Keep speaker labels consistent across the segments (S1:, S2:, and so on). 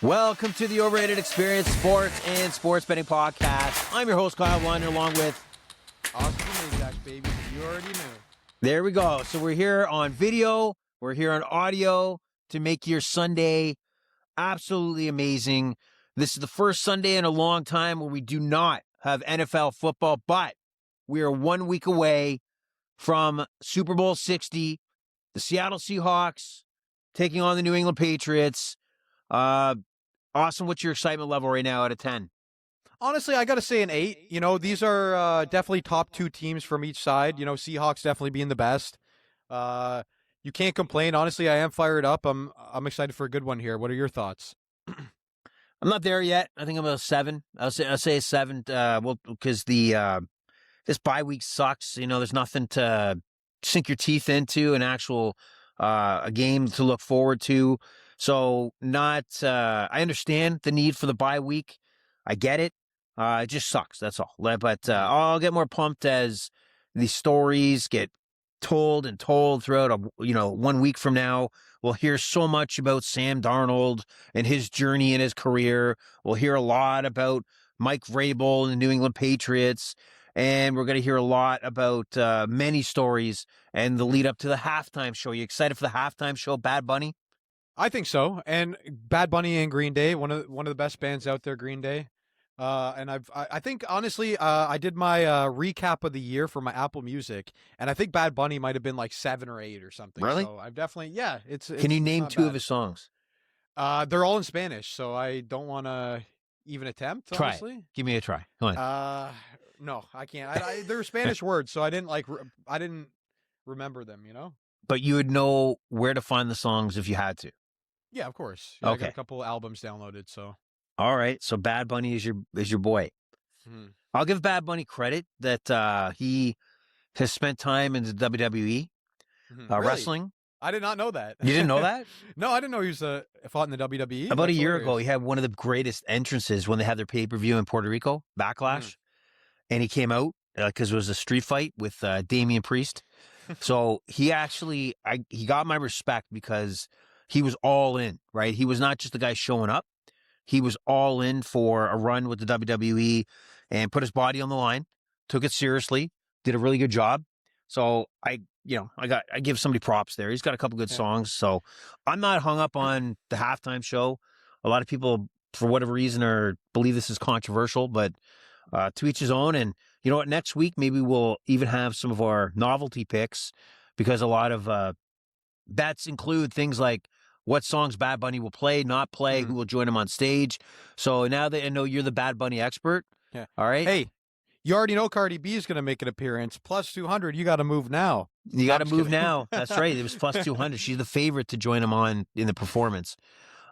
S1: Welcome to the Overrated Experience Sports and Sports Betting Podcast. I'm your host, Kyle Wander, along with
S2: Austin Ajax, baby. You already knew.
S1: There we go. So we're here on video, we're here on audio to make your Sunday absolutely amazing. This is the first Sunday in a long time where we do not have NFL football, but we are 1 week away from Super Bowl 60, the Seattle Seahawks taking on the New England Patriots. Austin, what's your excitement level right now out of 10?
S2: Honestly, I got to say an 8. You know, these are definitely top two teams from each side. You know, Seahawks definitely being the best. You can't complain. Honestly, I am fired up. I'm excited for a good one here. What are your thoughts?
S1: I'm not there yet. I think I'm a 7. I'll say a 7. Because this bye week sucks. You know, there's nothing to sink your teeth into, an actual a game to look forward to. So I understand the need for the bye week. I get it. It just sucks. That's all. But I'll get more pumped as these stories get told throughout 1 week from now. We'll hear so much about Sam Darnold and his journey in his career. We'll hear a lot about Mike Vrabel and the New England Patriots. And we're going to hear a lot about many stories and the lead up to the halftime show. You excited for the halftime show, Bad Bunny?
S2: I think so. And Bad Bunny and Green Day, one of the best bands out there, Green Day. And I think honestly, I did my recap of the year for my Apple Music, and I think Bad Bunny might have been like 7 or 8 or something.
S1: Really?
S2: So I've definitely, yeah.
S1: Can you name 2
S2: bad.
S1: of his songs?
S2: They're all in Spanish, so I don't want to even attempt.
S1: Try
S2: Honestly,
S1: it. Give me a try. Come on.
S2: No, I can't. They're Spanish words, so I didn't remember them. You know.
S1: But you would know where to find the songs if you had to.
S2: Yeah, of course. Yeah,
S1: Okay.
S2: I got a couple albums downloaded, so.
S1: All right. So Bad Bunny is your boy. I'll give Bad Bunny credit that he has spent time in the WWE
S2: Really?
S1: wrestling.
S2: I did not know that.
S1: You didn't know that?
S2: No, I didn't know he was fought in the WWE.
S1: About
S2: That's
S1: a year
S2: hilarious.
S1: ago, he had one of the greatest entrances when they had their pay-per-view in Puerto Rico, Backlash. And he came out because it was a street fight with Damian Priest. So he actually, he got my respect because he was all in, right? He was not just the guy showing up. He was all in for a run with the WWE and put his body on the line, took it seriously, did a really good job. So I give somebody props there. He's got a couple good songs. So I'm not hung up on the halftime show. A lot of people, for whatever reason, believe this is controversial, but to each his own. And you know what? Next week, maybe we'll even have some of our novelty picks because a lot of bets include things like what songs Bad Bunny will play, not play, who will join him on stage. So now that I know you're the Bad Bunny expert,
S2: yeah.
S1: All right.
S2: Hey, you already know Cardi B is going to make an appearance. Plus 200, you got to move now.
S1: You got to move now. That's right. It was plus 200. She's the favorite to join him on in the performance.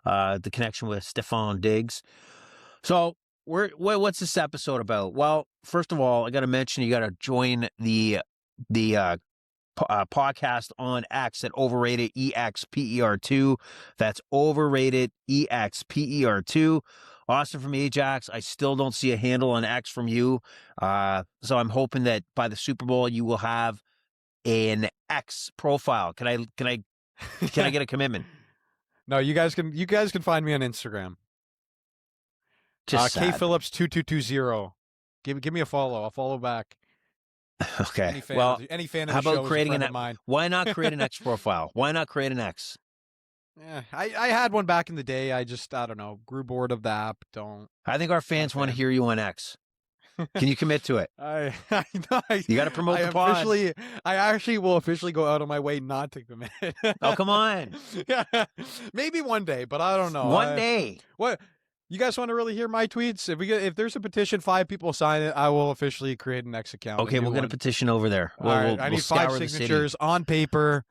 S1: The connection with Stephon Diggs. So what's this episode about? Well, first of all, I got to mention you got to join the podcast on X at Overrated EXPER2. That's Overrated EXPER2. Austin from Ajax. I still don't see a handle on X from you. So I'm hoping that by the Super Bowl you will have an X profile. Can I get a commitment?
S2: No, you guys can find me on Instagram.
S1: Just
S2: K Phillips 2220. Give me a follow. I'll follow back.
S1: Okay.
S2: Any fan of
S1: how
S2: the
S1: about
S2: show
S1: creating
S2: is a friend of mine.
S1: Why not create an X profile? Why not create an X?
S2: Yeah, I had one back in the day. I don't know, grew bored of the app.
S1: I think our fans want to hear you on X. Can you commit to it? You got to promote the pod.
S2: I actually will officially go out of my way not to commit.
S1: Oh, come on.
S2: Yeah, maybe one day, but I don't know.
S1: One day.
S2: What? You guys want to really hear my tweets? If there's a petition, 5 people sign it, I will officially create an X account.
S1: Okay, we'll get a petition over there.
S2: All right, I need 5 signatures on paper.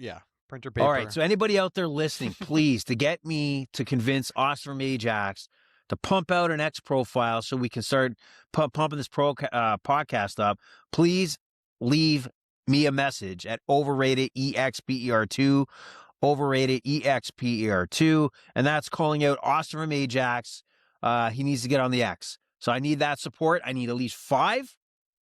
S2: Yeah, printer paper.
S1: All right, so anybody out there listening, please, to get me to convince Austin from Ajax to pump out an X profile so we can start pumping this podcast up, please leave me a message at Overrated EXPER2. Overrated EXPER2, and that's calling out Austin from Ajax. He needs to get on the X. So I need that support. I need at least 5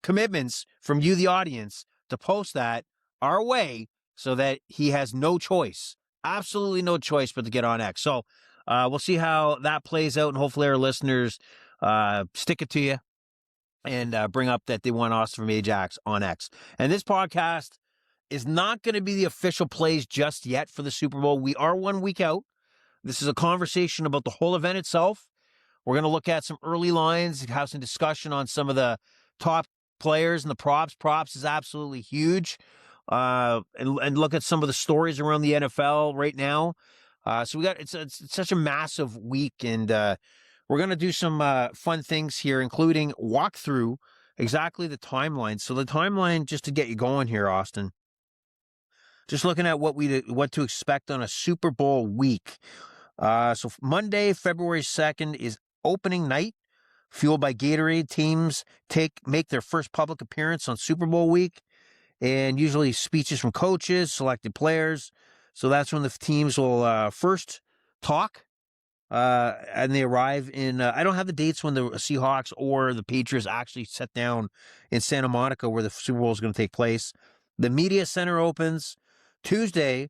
S1: commitments from you, the audience, to post that our way so that he has no choice absolutely no choice but to get on X. So we'll see how that plays out, and hopefully our listeners stick it to you and bring up that they want Austin from Ajax on X. And this podcast is not going to be the official plays just yet for the Super Bowl. We are 1 week out. This is a conversation about the whole event itself. We're going to look at some early lines, have some discussion on some of the top players and the props. Props is absolutely huge. And look at some of the stories around the NFL right now. So it's such a massive week, and we're going to do some fun things here, including walk through exactly the timeline. So the timeline, just to get you going here, Austin, just looking at what to expect on a Super Bowl week. So Monday, February 2nd is opening night, fueled by Gatorade. Teams make their first public appearance on Super Bowl week, and usually speeches from coaches, selected players. So that's when the teams will first talk, and they arrive in, I don't have the dates when the Seahawks or the Patriots actually set down in Santa Monica where the Super Bowl is going to take place. The media center opens Tuesday.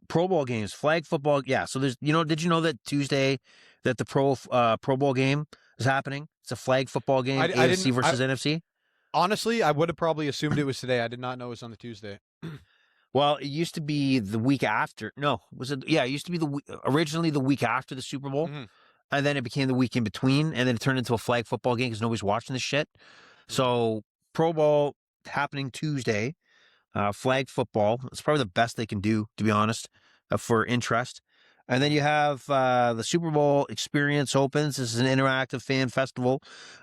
S1: Pro Bowl games, flag football. Yeah. So did you know that Tuesday that the Pro Bowl game is happening? It's a flag football game, AFC versus NFC.
S2: Honestly, I would have probably assumed it was today. I did not know it was on the Tuesday.
S1: Well, it used to be the week after. No, was it? Yeah, it used to be originally the week after the Super Bowl, and then it became the week in between, and then it turned into a flag football game because nobody's watching this shit. So Pro Bowl happening Tuesday. Flag football. It's probably the best they can do, to be honest, for interest. And then you have the Super Bowl experience opens. This is an interactive fan festival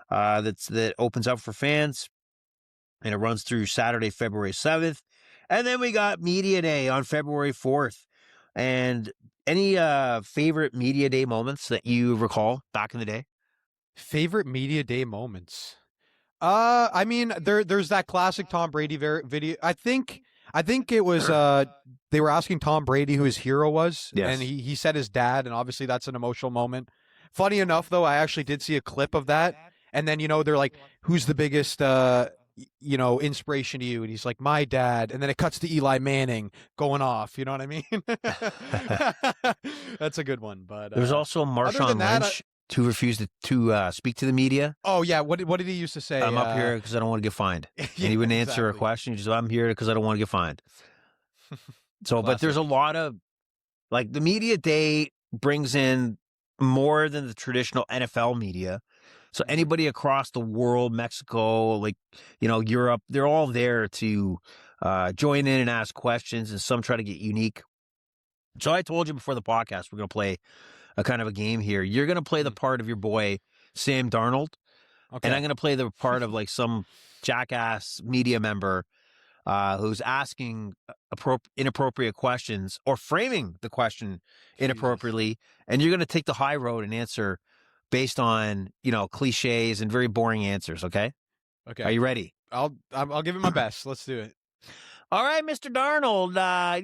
S1: that opens up for fans, and it runs through Saturday, February 7th. And then we got Media Day on February 4th. And any favorite Media Day moments that you recall back in the day?
S2: Favorite Media Day moments? I mean, there's that classic Tom Brady video. I think it was they were asking Tom Brady who his hero was,
S1: yes.
S2: And he said his dad, and obviously that's an emotional moment. Funny enough, though, I actually did see a clip of that, and then they're like, "Who's the biggest inspiration to you?" And he's like, "My dad," and then it cuts to Eli Manning going off. You know what I mean? That's a good one. But
S1: there's also Marshawn Lynch. Who refused to speak to the media.
S2: Oh, yeah. What did he used to say?
S1: I'm up here because I don't want to get fined. And he wouldn't answer a question. He just, I'm here because I don't want to get fined. So, but there's a lot of, like, the media day brings in more than the traditional NFL media. So anybody across the world, Mexico, Europe, they're all there to join in and ask questions, and some try to get unique. So I told you before the podcast, we're going to play a kind of a game here. You're going to play the part of your boy, Sam Darnold. Okay. And I'm going to play the part of some jackass media member who's asking inappropriate questions or framing the question inappropriately. And you're going to take the high road and answer based on, cliches and very boring answers. Okay.
S2: Okay.
S1: Are you ready?
S2: I'll give it my best. Let's do it.
S1: All right, Mr. Darnold.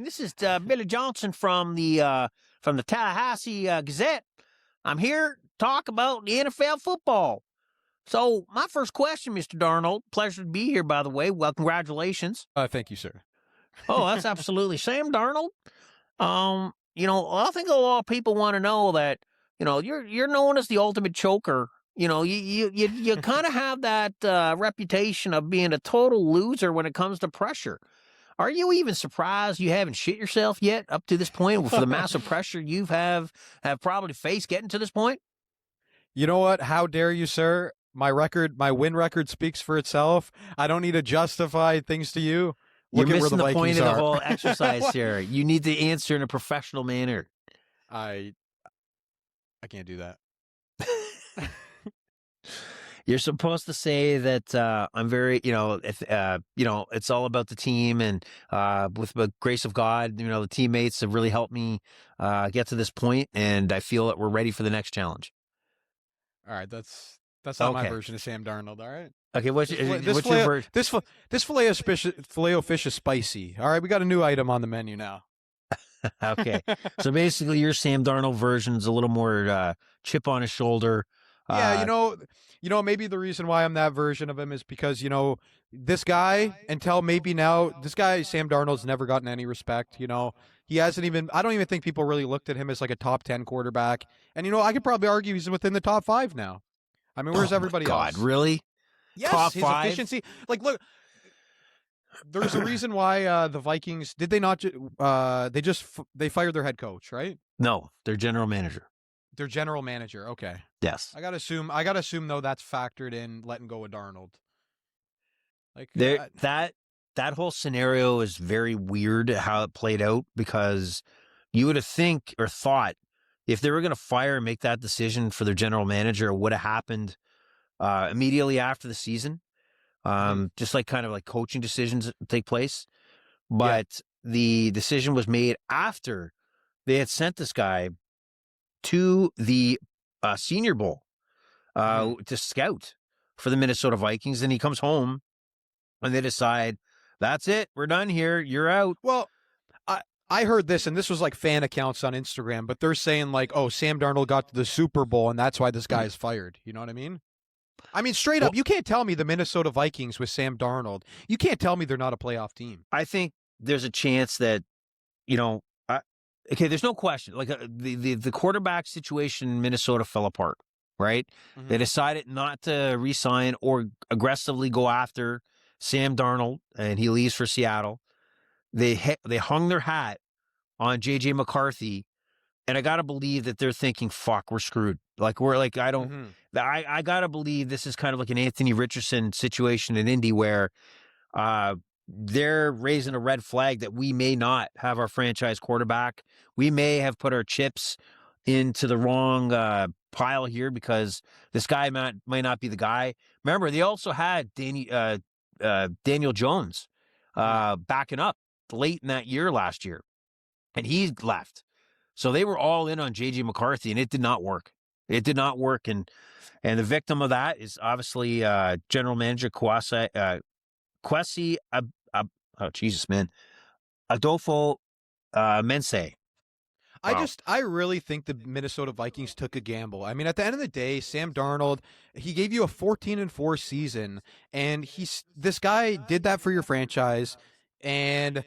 S1: This is Billy Johnson from the Tallahassee Gazette. I'm here to talk about the NFL football. So my first question, Mr. Darnold, pleasure to be here, by the way. Well, congratulations.
S2: Thank you, sir.
S1: Oh, that's absolutely. Sam Darnold, I think a lot of people want to know that, you're known as the ultimate choker. You kind of have that reputation of being a total loser when it comes to pressure. Are you even surprised you haven't shit yourself yet up to this point for the massive pressure you have probably faced getting to this point?
S2: You know what? How dare you, sir? My win record speaks for itself. I don't need to justify things to you.
S1: You're missing the point of the whole exercise here. You need to answer in a professional manner.
S2: I can't do that.
S1: You're supposed to say that I'm very, it's all about the team, and with the grace of God, the teammates have really helped me get to this point, and I feel that we're ready for the next challenge.
S2: All right, that's not my version of Sam Darnold. All right.
S1: Okay, what's your version?
S2: This filet o fish is spicy. All right, we got a new item on the menu now.
S1: Okay, so basically, your Sam Darnold version's a little more chip on his shoulder.
S2: Yeah,
S1: Uh,
S2: maybe the reason why I'm that version of him is because, this guy, until maybe now, this guy, Sam Darnold's never gotten any respect. He hasn't even, I don't even think people really looked at him as like a top 10 quarterback. And, I could probably argue he's within the top 5 now. I mean, where's
S1: oh my
S2: everybody
S1: God,
S2: else?
S1: really?
S2: Yes,
S1: Top
S2: his
S1: five?
S2: efficiency. Like, look, there's a reason why the Vikings, did they not, they fired their head coach, right?
S1: No, their general manager.
S2: Their general manager. Okay.
S1: Yes.
S2: I gotta assume though that's factored in letting go of Darnold. Like
S1: There that whole scenario is very weird how it played out, because you would have think or thought if they were going to fire and make that decision for their general manager, it would have happened immediately after the season.
S2: mhm.
S1: Just like kind of like coaching decisions take place.
S2: Yeah.
S1: But the decision was made after they had sent this guy to the Senior Bowl
S2: Mhm.
S1: to scout for the Minnesota Vikings. And he comes home and they decide, that's it. We're done here. You're out.
S2: Well, I heard this, and this was like fan accounts on Instagram, but they're saying like, oh, Sam Darnold got to the Super Bowl, and that's why this guy is fired. You know what I mean? I mean, straight
S1: Well,
S2: up, you can't tell me the Minnesota Vikings with Sam Darnold. You can't tell me they're not a playoff team.
S1: I think there's a chance that, you know, okay, there's no question. Like the quarterback situation in Minnesota fell apart, right? They
S2: Mhm.
S1: decided not to re-sign or aggressively go after Sam Darnold, and he leaves for Seattle. They hung their hat on JJ McCarthy, and I gotta believe that they're thinking, "Fuck, we're screwed." Like we're like, I don't.
S2: Mhm.
S1: I gotta believe this is kind of like an Anthony Richardson situation in Indy where they're raising a red flag that we may not have our franchise quarterback. We may have put our chips into the wrong pile here because this guy might not be the guy. Remember, they also had Daniel Jones
S2: Mhm.
S1: backing up late in that year last year, and he left. So they were all in on JJ McCarthy, and it did not work. It did not work, and the victim of that is obviously general manager Kwesi, oh Jesus, man, Adolfo Mense. Wow.
S2: I really think the Minnesota Vikings took a gamble. I mean, at the end of the day, Sam Darnold, he gave you a 14-4 season, and this guy did that for your franchise, and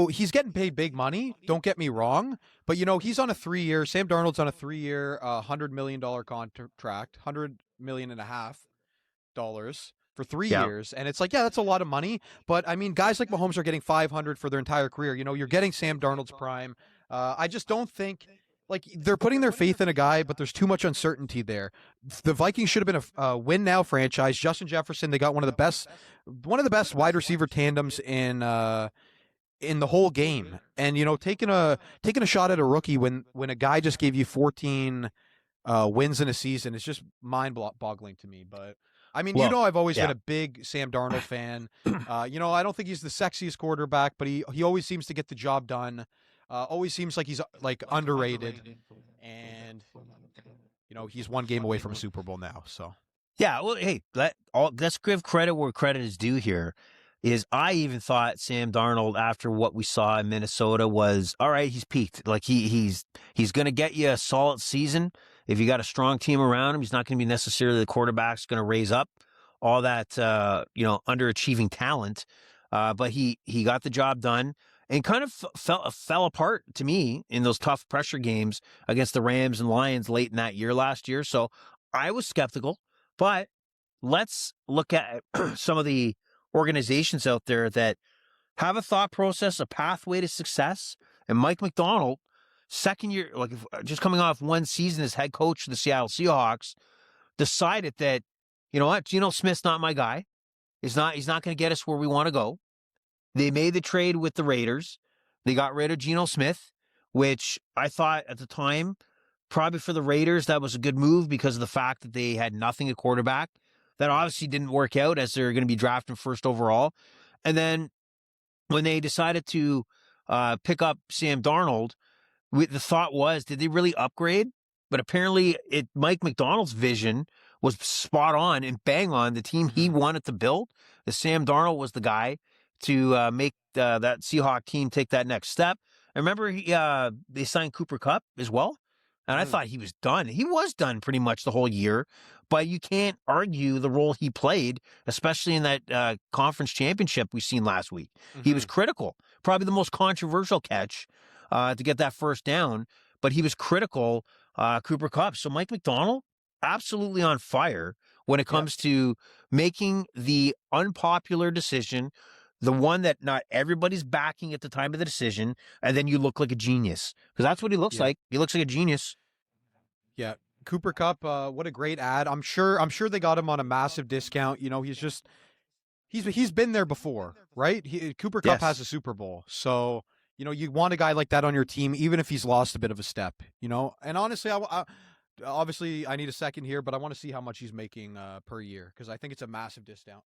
S2: he's getting paid big money. Don't get me wrong, but he's on a 3-year. Sam Darnold's on a 3-year, $100 million contract, 100 million and a half dollars for three
S1: Yeah.
S2: years. And it's like, yeah, that's a lot of money. But I mean, guys like Mahomes are getting 500 for their entire career. You're getting Sam Darnold's prime. I just don't think like they're putting their faith in a guy, but there's too much uncertainty there. The Vikings should have been a win now franchise. Justin Jefferson, they got one of the best wide receiver tandems in the whole game. And taking a shot at a rookie when a guy just gave you 14 wins in a season is just mind-boggling to me. But I mean,
S1: Well,
S2: I've always been
S1: yeah.
S2: a big Sam Darnold fan. I don't think he's the sexiest quarterback, but he always seems to get the job done. Always seems like he's like underrated, and he's one game away from a Super Bowl now. So
S1: Yeah, well, hey, let's give credit where credit is due here. Is I even thought Sam Darnold, after what we saw in Minnesota, was all right. He's peaked. Like he's going to get you a solid season if you got a strong team around him. He's not going to be necessarily the quarterback's going to raise up all that underachieving talent. But he got the job done and kind of fell apart to me in those tough pressure games against the Rams and Lions late in that year last year. So I was skeptical. But let's look at some of the organizations out there that have a thought process, a pathway to success. And Mike McDonald, second year, like just coming off one season as head coach of the Seattle Seahawks, decided that, you know what, Geno Smith's not my guy. He's not going to get us where we want to go. They made the trade with the Raiders. They got rid of Geno Smith, which I thought at the time, probably for the Raiders, that was a good move because of the fact that they had nothing at quarterback. That obviously didn't work out as they're going to be drafting first overall. And then when they decided to pick up Sam Darnold, the thought was, did they really upgrade? But apparently, Mike McDonald's vision was spot on and bang on the team he wanted to build. The Sam Darnold was the guy to make that Seahawk team take that next step. I remember they signed Cooper Kupp as well. And I thought he was done. He was done pretty much the whole year, but you can't argue the role he played, especially in that conference championship we seen last week. He was critical. Probably the most controversial catch to get that first down, but he was critical, Cooper Kupp. So Mike McDonald, absolutely on fire when it
S2: Yep.
S1: comes to making the unpopular decision, the one that not everybody's backing at the time of the decision, and then you look like a genius. Because that's what he looks
S2: Yeah.
S1: like. He looks like a genius.
S2: Yeah. Cooper Cup, what a great ad. I'm sure they got him on a massive discount. You know, he's been there before, right? Cooper Cup has
S1: Yes.
S2: a Super Bowl. So, you know, you want a guy like that on your team, even if he's lost a bit of a step, you know? And honestly, obviously I need a second here, but I want to see how much he's making per year because I think it's a massive discount.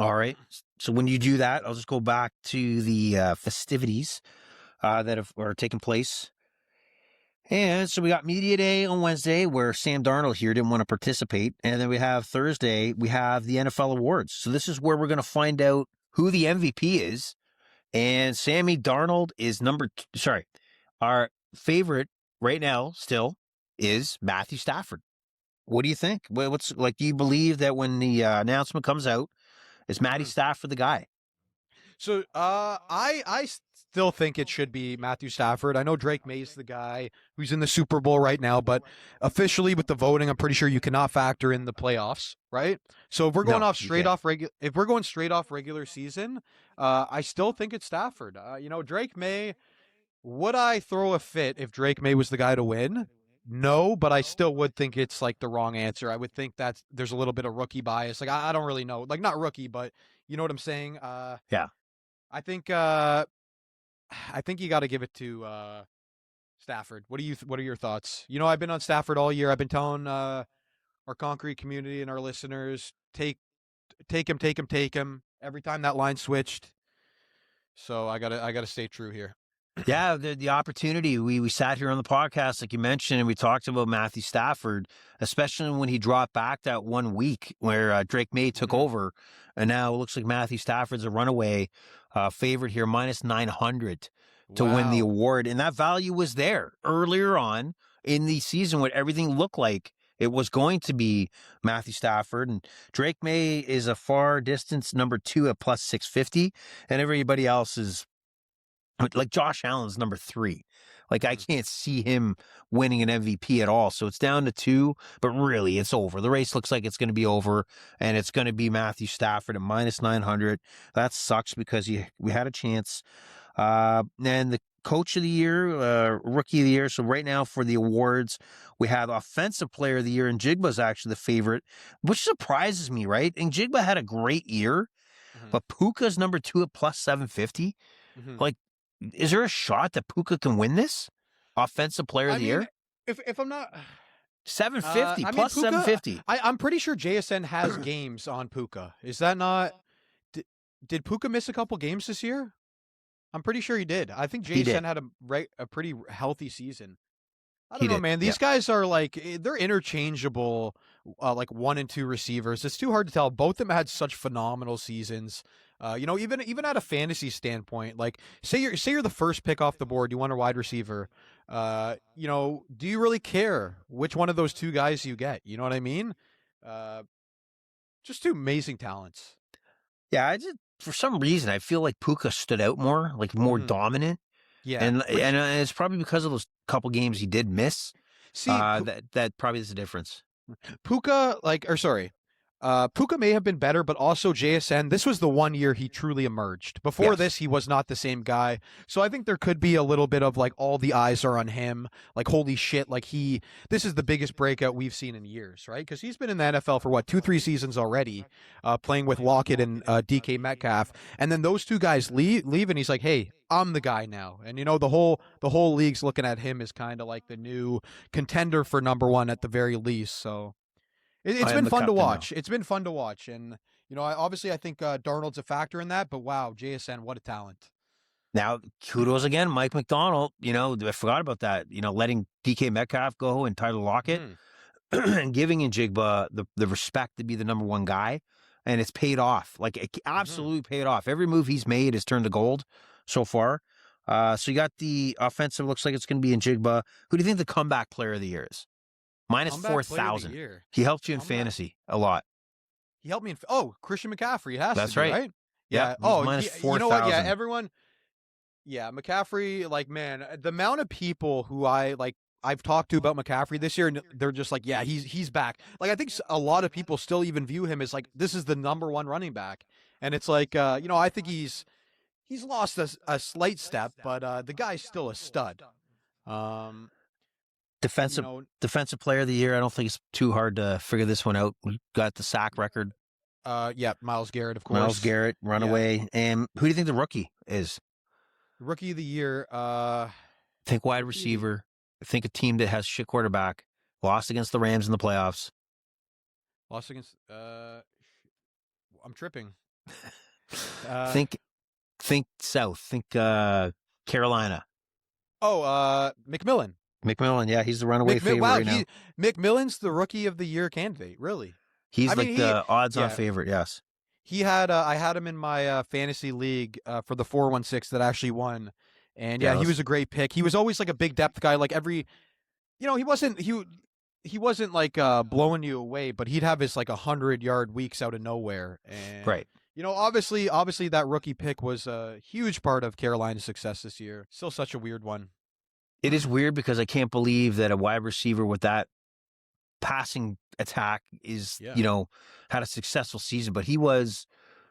S1: All right. So when you do that, I'll just go back to the festivities that are taking place. And so we got Media Day on Wednesday where Sam Darnold here didn't want to participate. And then we have Thursday, we have the NFL awards. So this is where we're going to find out who the MVP is. And Sammy Darnold is our favorite right now still is Matthew Stafford. What do you think? What's like, do you believe that when the announcement comes out, is Matty Stafford the guy?
S2: So I still think it should be Matthew Stafford. I know Drake May's the guy who's in the Super Bowl right now, but officially with the voting, I'm pretty sure you cannot factor in the playoffs, right? So if we're going
S1: No,
S2: off
S1: you
S2: straight
S1: can't.
S2: off if we're going straight off regular season, I still think it's Stafford. You know, Drake May. Would I throw a fit if Drake May was the guy to win? No, but I still would think it's like the wrong answer. I would think that there's a little bit of rookie bias. Like I don't really know. Like not rookie, but you know what I'm saying?
S1: Yeah.
S2: I think you got to give it to Stafford. What are your thoughts? You know, I've been on Stafford all year. I've been telling our concrete community and our listeners take him, take him, take him. Every time that line switched, so I gotta stay true here.
S1: Yeah, the opportunity. We sat here on the podcast, like you mentioned, and we talked about Matthew Stafford, especially when he dropped back that 1 week where Drake May took over, and now it looks like Matthew Stafford's a runaway favorite here, minus 900 to win the
S2: Wow.
S1: award, and that value was there earlier on in the season when everything looked like it was going to be Matthew Stafford, and Drake May is a far distance number 2 at plus 650, and everybody else is like Josh Allen's number 3. Like I can't see him winning an MVP at all. So it's down to 2, but really it's over. The race looks like it's going to be over, and it's going to be Matthew Stafford at minus 900. That sucks because we had a chance. And the coach of the year, rookie of the year. So right now for the awards, we have offensive player of the year, and Jigba's actually the favorite, which surprises me, right? And Jigba had a great year, but Puka's number 2 at plus 750. Like, is there a shot that Puka can win this? Offensive player of
S2: I
S1: the
S2: mean,
S1: year?
S2: if I'm not,
S1: 750
S2: I mean
S1: plus
S2: Puka.
S1: 750.
S2: I'm pretty sure JSN has games on Puka. Is that not? Did Puka miss a couple games this year? I'm pretty sure he did. I think
S1: He
S2: JSN
S1: did.
S2: had a pretty healthy season. I
S1: He
S2: don't know,
S1: did.
S2: man.
S1: Yeah.
S2: These guys are like they're interchangeable, like 1 and 2 receivers. It's too hard to tell. Both of them had such phenomenal seasons. You know, even at a fantasy standpoint, like say you're the first pick off the board, you want a wide receiver. You know, do you really care which one of those two guys you get? You know what I mean? Uh, just two amazing talents.
S1: Yeah, for some reason I feel like Puka stood out more, like more dominant.
S2: Yeah,
S1: And
S2: which
S1: it's probably because of those couple games he did miss.
S2: see,
S1: That probably is the difference.
S2: Puka, Puka may have been better, but also JSN, this was the 1 year he truly emerged. Before
S1: Yes.
S2: this, he was not the same guy. So I think there could be a little bit of like all the eyes are on him. Like, holy shit, like this is the biggest breakout we've seen in years, right? Because he's been in the NFL for what, 2-3 seasons already, playing with Lockett and DK Metcalf. And then those two guys leave and he's like, hey, I'm the guy now. And you know, the whole league's looking at him as kind of like the new contender for number 1 at the very least. So it's
S1: I am
S2: been
S1: the
S2: fun to
S1: captain now.
S2: watch. It's been fun to watch, and you know, I think Darnold's a factor in that. But wow, JSN, what a talent!
S1: Now, kudos again, Mike McDonald. You know, I forgot about that. You know, letting DK Metcalf go and Tyler Lockett and giving Njigba the respect to be the number 1 guy. And it's paid off. Like, it absolutely paid off. Every move he's made has turned to gold so far. So you got the offensive. Looks like it's going to be in Jigba. Who do you think the comeback player of the year is? Minus
S2: Comeback player of the
S1: 4,000.
S2: year.
S1: He helped you in
S2: Comeback.
S1: fantasy a lot.
S2: He helped me. Christian McCaffrey. It has to
S1: That's
S2: be
S1: right.
S2: right.
S1: Yep,
S2: Yeah.
S1: he's
S2: Oh,
S1: minus
S2: you know what? Yeah,
S1: 4,000.
S2: everyone. Yeah, McCaffrey. Like, man, the amount of people who I've talked to about McCaffrey this year, and they're just like, yeah, he's back. Like, I think a lot of people still even view him as like this is the number one running back, and it's like, I think he's lost a slight step, but the guy's still a stud. Um, you
S1: Defensive
S2: know,
S1: defensive player of the year. I don't think it's too hard to figure this one out. We got the sack record.
S2: yeah, Myles Garrett, of
S1: Miles
S2: course.
S1: Garrett,
S2: Yeah,
S1: runaway. And who do you think the rookie is?
S2: rookie of the year.
S1: Think wide
S2: Rookie of the
S1: receiver. Think a team that has shit quarterback. Lost against the Rams in the playoffs.
S2: lost against. I'm tripping. Uh,
S1: Think South. Think Carolina.
S2: McMillan.
S1: McMillan, yeah, he's the runaway favorite
S2: Wow,
S1: right now.
S2: McMillan's the rookie of the year candidate. Really?
S1: He's
S2: I mean,
S1: like the odds-on
S2: yeah,
S1: favorite. Yes.
S2: he had. I had him in my fantasy league for the 416 that actually won, and yeah, he
S1: Yes.
S2: was a great pick. He was always like a big depth guy. Like he wasn't like blowing you away, but he'd have his like 100-yard weeks out of nowhere, and
S1: Right.
S2: obviously that rookie pick was a huge part of Carolina's success this year. Still such a weird one.
S1: It is weird because I can't believe that a wide receiver with that passing attack is,
S2: Yeah.
S1: had a successful season, but he was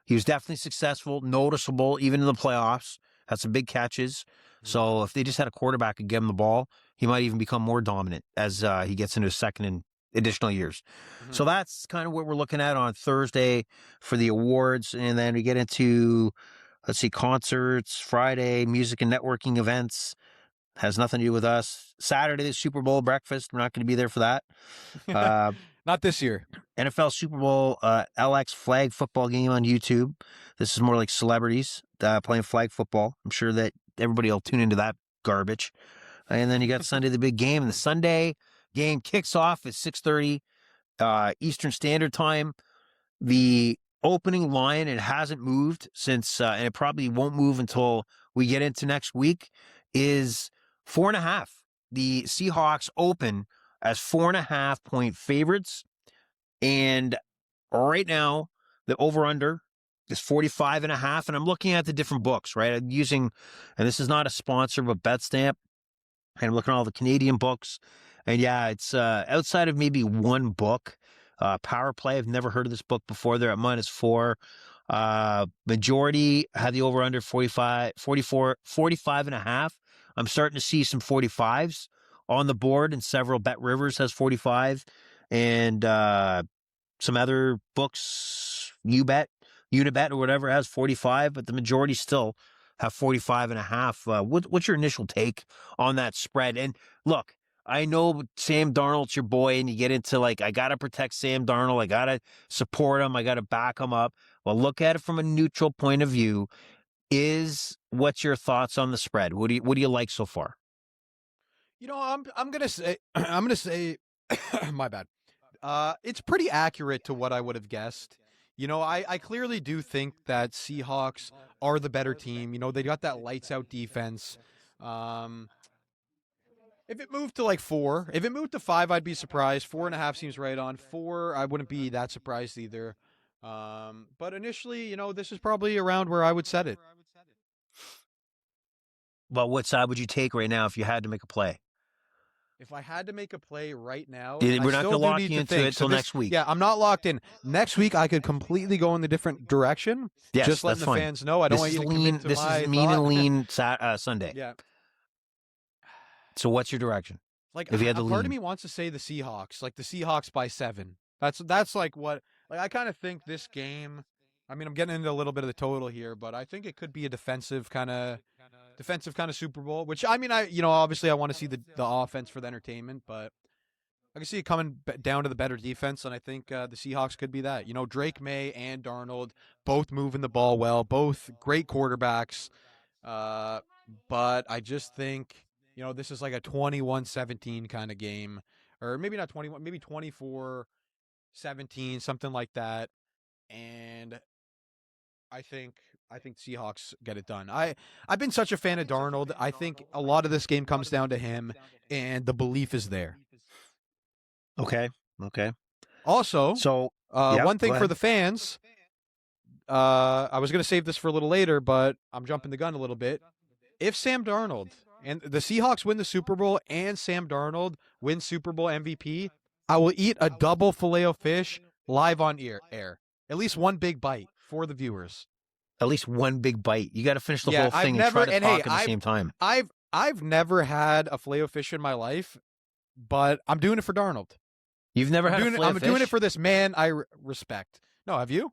S1: definitely successful, noticeable, even in the playoffs, had some big catches. So if they just had a quarterback and give him the ball, he might even become more dominant as he gets into his second and additional years.
S2: Mhm.
S1: So that's kind of what we're looking at on Thursday for the awards. And then we get into, let's see, concerts, Friday, music and networking events. Has nothing to do with us. Saturday, the Super Bowl breakfast. We're not going to be there for that.
S2: Not this year.
S1: NFL Super Bowl LX flag football game on YouTube. This is more like celebrities playing flag football. I'm sure that everybody will tune into that garbage. And then you got Sunday, the big game. And the Sunday game kicks off at 6:30 Eastern Standard Time. The opening line, it hasn't moved since, and it probably won't move until we get into next week, is 4.5. The Seahawks open as 4.5-point favorites. And right now, the over-under is 45.5. And I'm looking at the different books, right? I'm using, and this is not a sponsor, but BetStamp. And I'm looking at all the Canadian books. And yeah, it's outside of maybe one book, Power Play. I've never heard of this book before. They're at -4. Majority had the over-under 45.5. I'm starting to see some 45s on the board, and several. Bet Rivers has 45. And some other books, Unibet or whatever, has 45, but the majority still have 45.5. What's your initial take on that spread? And look, I know Sam Darnold's your boy, and you get into like, I got to protect Sam Darnold. I got to support him. I got to back him up. Well, look at it from a neutral point of view. What's your thoughts on the spread? What do you like so far?
S2: I'm gonna say my bad. It's pretty accurate to what I would have guessed. I clearly do think that Seahawks are the better team. They got that lights out defense. If it moved to like 4, if it moved to 5, I'd be surprised. 4.5 seems right on. 4, I wouldn't be that surprised either. But initially, this is probably around where I would set it.
S1: Well, what side would you take right now if you had to make a play?
S2: If I had to make a play right now,
S1: We're
S2: and I
S1: not going
S2: still
S1: to
S2: do
S1: lock
S2: need
S1: you
S2: to
S1: into
S2: think.
S1: it till next week.
S2: Yeah, I'm not locked in. Next week, I could completely go in the different direction.
S1: Yes,
S2: just letting
S1: that's
S2: the
S1: fine.
S2: fans know. I don't want you to commit to
S1: This
S2: my
S1: is mean and
S2: thought.
S1: lean Sunday.
S2: Yeah,
S1: So what's your direction?
S2: like
S1: If you had
S2: a
S1: to
S2: part of
S1: lean,
S2: me wants to say the Seahawks, like the Seahawks by 7. That's like what I kind of think this game. I mean, I'm getting into a little bit of the total here, but I think it could be a defensive kind of Super Bowl. Which I mean, obviously I want to see the offense for the entertainment, but I can see it coming down to the better defense, and I think the Seahawks could be that. Drake May and Darnold both moving the ball well, both great quarterbacks. But I just think, this is like a 21-17 kind of game, or maybe not 21, maybe 24-17, something like that. And I think I think Seahawks get it done. I've been such a fan of Darnold. I think a lot of this game comes down to him, and the belief is there.
S1: Okay. Okay.
S2: Also,
S1: So, yeah,
S2: one
S1: go
S2: thing for
S1: ahead.
S2: the fans. I was going to save this for a little later, but I'm jumping the gun a little bit. If Sam Darnold and the Seahawks win the Super Bowl and Sam Darnold wins Super Bowl MVP, I will eat a double filet-o-fish live on air. At least one big bite for the viewers.
S1: At least one big bite. You got to finish the
S2: Yeah,
S1: whole
S2: I've
S1: thing and
S2: never
S1: try to
S2: and hey,
S1: talk at the same time.
S2: I've never had a filet-o-fish in my life, but I'm doing it for Darnold.
S1: You've never had a filet
S2: I'm
S1: of
S2: doing it
S1: fish?
S2: for this man I respect. No, have you?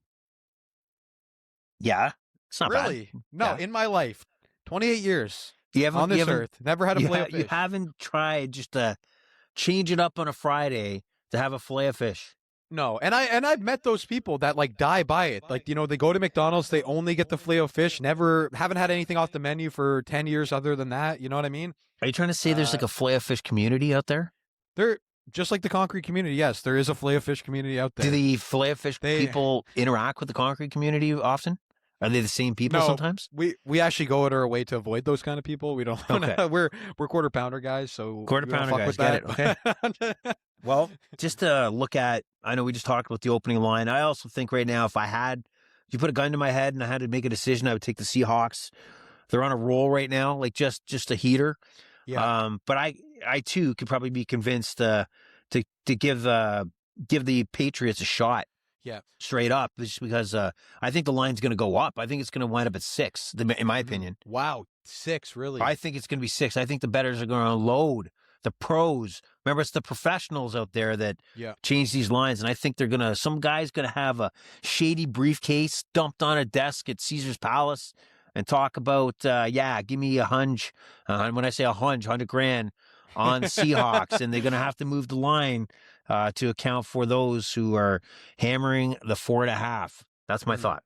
S1: Yeah, it's not bad.
S2: Really? No,
S1: Yeah.
S2: in my life, 28 years
S1: You haven't
S2: on
S1: you
S2: this
S1: haven't
S2: earth, never had a filet of
S1: you
S2: fish.
S1: haven't tried just to change it up on a Friday to have a filet of fish.
S2: No, and I've met those people that like die by it. Like, they go to McDonald's, they only get the filet of fish, never haven't had anything off the menu for 10 years other than that. You know what I mean?
S1: Are you trying to say there's like a filet of fish community out there?
S2: They're just like the concrete community. Yes, there is a filet of fish community out there.
S1: Do the filet of fish people interact with the concrete community often? Are they the same people sometimes?
S2: We actually go out our way to avoid those kind of people. We don't.
S1: Okay.
S2: We're quarter pounder guys, so
S1: Quarter
S2: we don't
S1: pounder
S2: fuck
S1: guys,
S2: with
S1: get
S2: that.
S1: it? Well, just to look at, I know we just talked about the opening line. I also think right now, if you put a gun to my head and I had to make a decision, I would take the Seahawks. They're on a roll right now, like just a heater.
S2: Yeah.
S1: But I too could probably be convinced to give the Patriots a shot.
S2: Yeah.
S1: Straight up, just because I think the line's going to go up. I think it's going to wind up at 6, in my opinion.
S2: Wow, 6, really?
S1: I think it's going to be 6. I think the bettors are going to load the pros. Remember, it's the professionals out there that change these lines, and I think some guy's going to have a shady briefcase dumped on a desk at Caesar's Palace and talk about, give me a hunch. And when I say a hunch, $100,000 on the Seahawks, and they're going to have to move the line to account for those who are hammering the 4.5. That's my thought.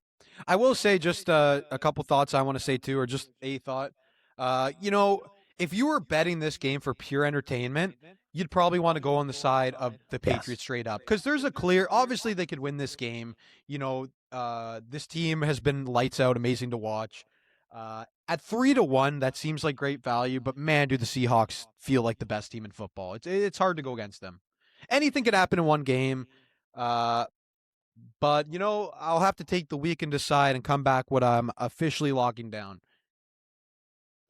S2: I will say just a couple thoughts I want to say too, or just a thought. If you were betting this game for pure entertainment, you'd probably want to go on the side of the Patriots straight up, because there's obviously they could win this game. This team has been lights out, amazing to watch. At 3-1, that seems like great value, but man, do the Seahawks feel like the best team in football. It's hard to go against them. Anything could happen in one game. But I'll have to take the week and decide and come back what I'm officially locking down.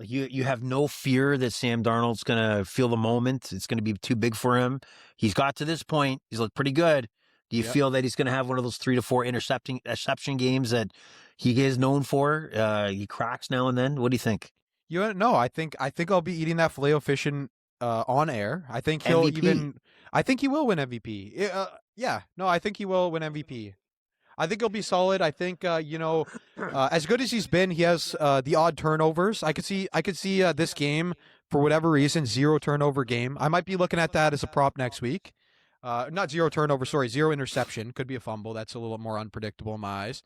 S1: Like you have no fear that Sam Darnold's going to feel the moment. It's going to be too big for him. He's got to this point. He's looked pretty good. Do you feel that he's going to have one of those 3 to 4 interception games that he is known for? He cracks now and then. What do you think?
S2: No, I think I'll be eating that filet-o-fish on air. I think he'll
S1: MVP.
S2: I think he will win MVP. I think he will win MVP. I think he'll be solid. I think as good as he's been, he has the odd turnovers. I could see this game, for whatever reason, 0 turnover game. I might be looking at that as a prop next week. Not 0 turnover, sorry, 0 interception. Could be a fumble. That's a little more unpredictable in my eyes.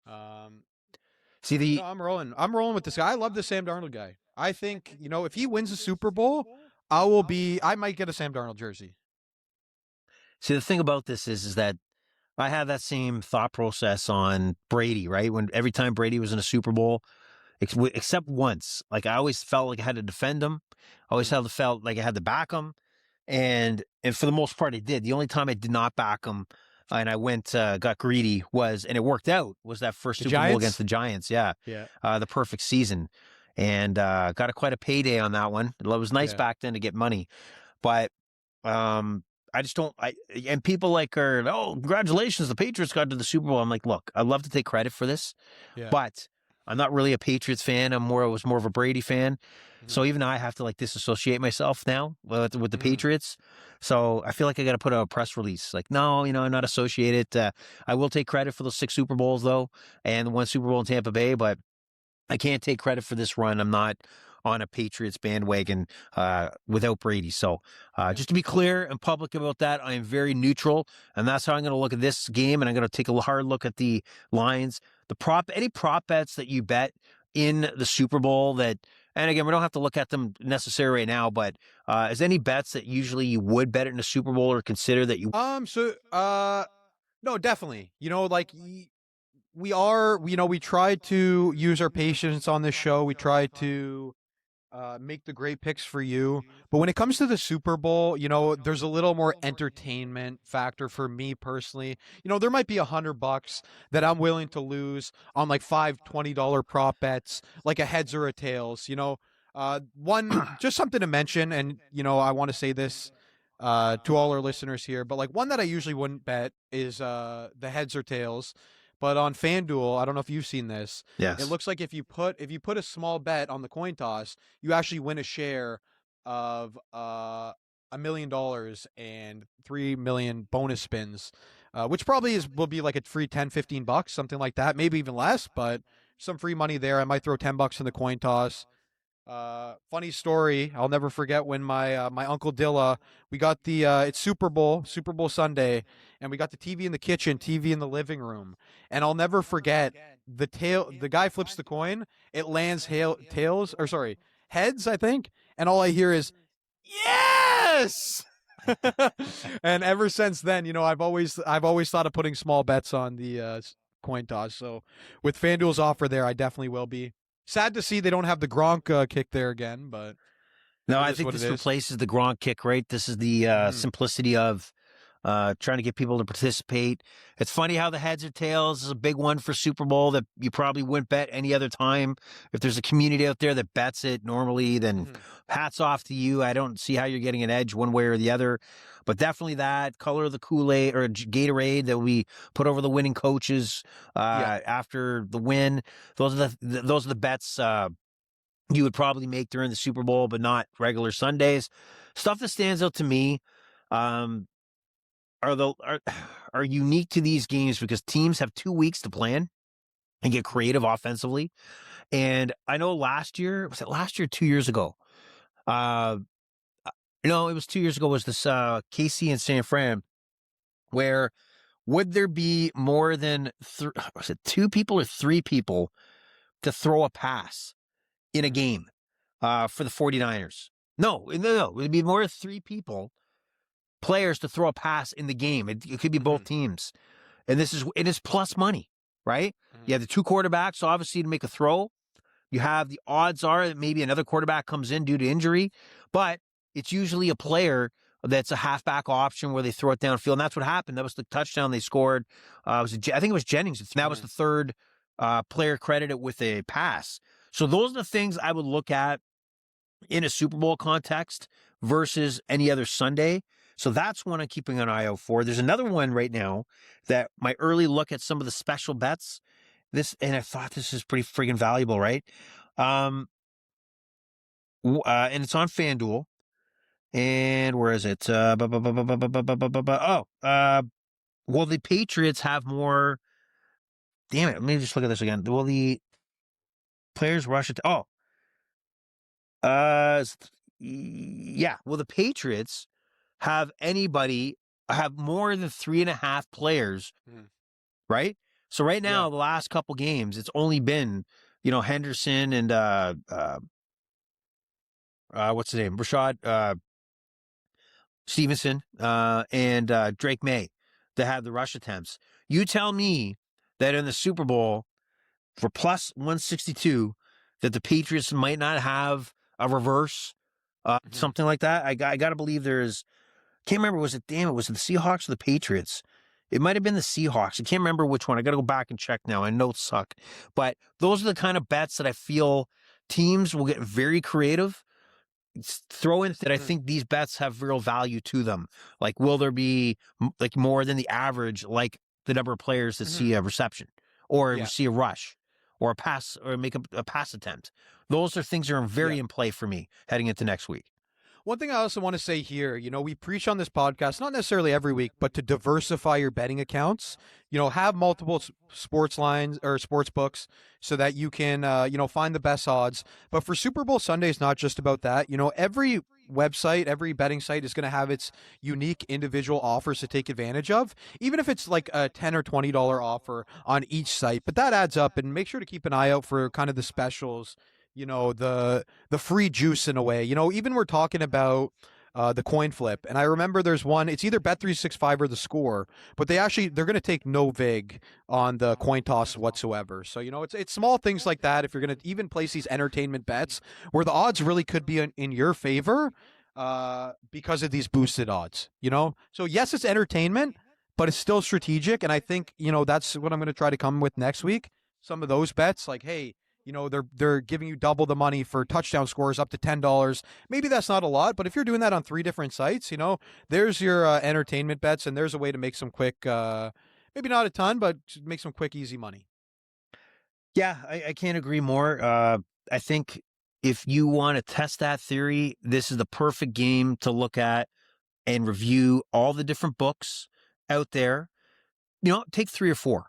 S2: I'm rolling with this guy. I love the Sam Darnold guy. I think, if he wins the Super Bowl, I might get a Sam Darnold jersey.
S1: See, the thing about this is that I have that same thought process on Brady, right? When every time Brady was in a Super Bowl, except once, like I always felt like I had to defend him. I always felt like I had to back him. And for the most part, I did. The only time I did not back him and I got greedy and it worked out, was that first Super Bowl against the Giants. Yeah. The perfect season. And got quite a payday on that one. It was nice back then to get money. But I just don't. And people congratulations, the Patriots got to the Super Bowl. I'm like, look, I'd love to take credit for this, but I'm not really a Patriots fan. I was more of a Brady fan. So even I have to disassociate myself now with the Patriots. So I feel like I got to put out a press release. Like, no, I'm not associated. I will take credit for those 6 Super Bowls though, and the 1 Super Bowl in Tampa Bay, but I can't take credit for this run. I'm not on a Patriots bandwagon without Brady. So just to be clear and public about that, I am very neutral, and that's how I'm going to look at this game, and I'm going to take a hard look at the lines. Any prop bets that you bet in the Super Bowl and again, we don't have to look at them necessarily right now, but is any bets that usually you would bet in a Super Bowl or consider that you...
S2: No, definitely. we try to use our patience on this show. We try to make the great picks for you. But when it comes to the Super Bowl, there's a little more entertainment factor for me personally. There might be $100 that I'm willing to lose on like five $20 prop bets, like a heads or a tails. One just something to mention, and I want to say this to all our listeners here, but like one that I usually wouldn't bet is the heads or tails. But on FanDuel, I don't know if you've seen this. It
S1: Yes.
S2: looks like if you put a small bet on the coin toss, you actually win a share of $1 million and 3 million bonus spins, which probably will be like a free 10, $15, something like that, maybe even less, but some free money there. I might throw $10 in the coin toss. Funny story. I'll never forget when my uncle Dilla. We got it's Super Bowl Sunday, and we got the TV in the kitchen, TV in the living room, and I'll never forget the guy flips the coin, it lands tails, or sorry, heads, I think, and all I hear is yes. And ever since then, I've always thought of putting small bets on the coin toss. So with FanDuel's offer there, I definitely will be. Sad to see they don't have the Gronk kick there again, but
S1: No,
S2: it
S1: I
S2: is
S1: think
S2: what it
S1: this
S2: is.
S1: replaces the Gronk kick, right? This is the
S2: Mhm.
S1: simplicity of trying to get people to participate. It's funny how the heads or tails is a big one for Super Bowl that you probably wouldn't bet any other time. If there's a community out there that bets it normally, then
S2: Mhm.
S1: hats off to you. I don't see how you're getting an edge one way or the other, but definitely that color of the Kool-Aid or Gatorade that we put over the winning coaches
S2: Yeah.
S1: after the win. Those are the bets you would probably make during the Super Bowl, but not regular Sundays. Stuff that stands out to me. Um, are unique to these games because teams have 2 weeks to plan and get creative offensively. And I know was it last year, 2 years ago? Uh, no, it was 2 years ago. Was this KC and San Fran? Where would there be more than was it two people or three people to throw a pass in a
S2: Mhm.
S1: game for the 49ers? No. It would be more than three players to throw a pass in the game. It could be both
S2: Mhm.
S1: teams. And it is plus money, right? You
S2: Mhm.
S1: have the two quarterbacks, obviously, to make a throw. You have the odds are that maybe another quarterback comes in due to injury, but it's usually a player that's a halfback option where they throw it downfield. And that's what happened. That was the touchdown they scored. I think it was Jennings. That was
S2: Mhm.
S1: the third player credited with a pass. So those are the things I would look at in a Super Bowl context versus any other Sunday. So that's one I'm keeping an eye out for. There's another one right now that my early look at some of the special bets. And I thought this is pretty friggin' valuable, right? Um, and it's on FanDuel. And where is it? Well, the Patriots have more. Damn it! Let me just look at this again. Will the players rush it? Uh, yeah. Well, the Patriots have more than 3.5 players,
S2: Mhm.
S1: right? So right
S2: Yeah.
S1: now, the last couple games, it's only been Henderson and what's the name, Rashad Stevenson
S2: Mhm.
S1: and Drake May that have the rush attempts. You tell me that in the Super Bowl for plus 162 that the Patriots might not have a reverse,
S2: Mhm.
S1: something like that. I got to believe there's. Can't remember. Was it the Seahawks or the Patriots? It might have been the Seahawks. I can't remember which one. I got to go back and check now. I know it suck, but those are the kind of bets that I feel teams will get very creative. Throw in that I
S2: Mhm.
S1: think these bets have real value to them. Like, will there be like more than the average, like the number of players that see
S2: Mhm.
S1: a reception or
S2: Yeah.
S1: see a rush or a pass or make a pass attempt? Those are things that are
S2: Yeah.
S1: very in play for me heading into next week.
S2: One thing I also want to say here, we preach on this podcast, not necessarily every week, but to diversify your betting accounts. Have multiple sports lines or sports books so that you can, find the best odds. But for Super Bowl Sunday, it's not just about that. Every website, every betting site is going to have its unique individual offers to take advantage of, even if it's like a $10 or $20 offer on each site. But that adds up, and make sure to keep an eye out for kind of the specials, the free juice in a way. Even we're talking about the coin flip. And I remember there's one, it's either Bet365 or the score, but they're going to take no vig on the coin toss whatsoever. So, it's small things like that. If you're going to even place these entertainment bets where the odds really could be in your favor, because of these boosted odds, So yes, it's entertainment, but it's still strategic. And I think, that's what I'm going to try to come with next week. Some of those bets, like, hey, they're giving you double the money for touchdown scores up to $10. Maybe that's not a lot, but if you're doing that on 3 different sites, there's your entertainment bets, and there's a way to make some quick, maybe not a ton, but make some quick, easy money.
S1: Yeah, I can't agree more. I think if you want to test that theory, this is the perfect game to look at and review all the different books out there. Take 3 or 4.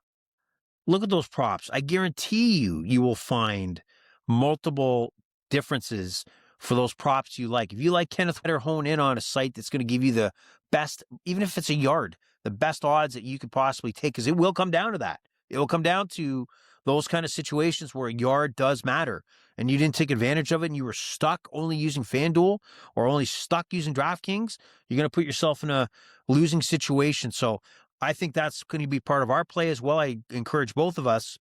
S1: Look at those props. I guarantee you will find multiple differences for those props you like. If you like Kenneth, better hone in on a site that's going to give you the best, even if it's a yard, the best odds that you could possibly take, because it will come down to that. It will come down to those kind of situations where a yard does matter and you didn't take advantage of it and you were stuck only using FanDuel or only stuck using DraftKings. You're going to put yourself in a losing situation. So I think that's going to be part of our play as well. I encourage both of us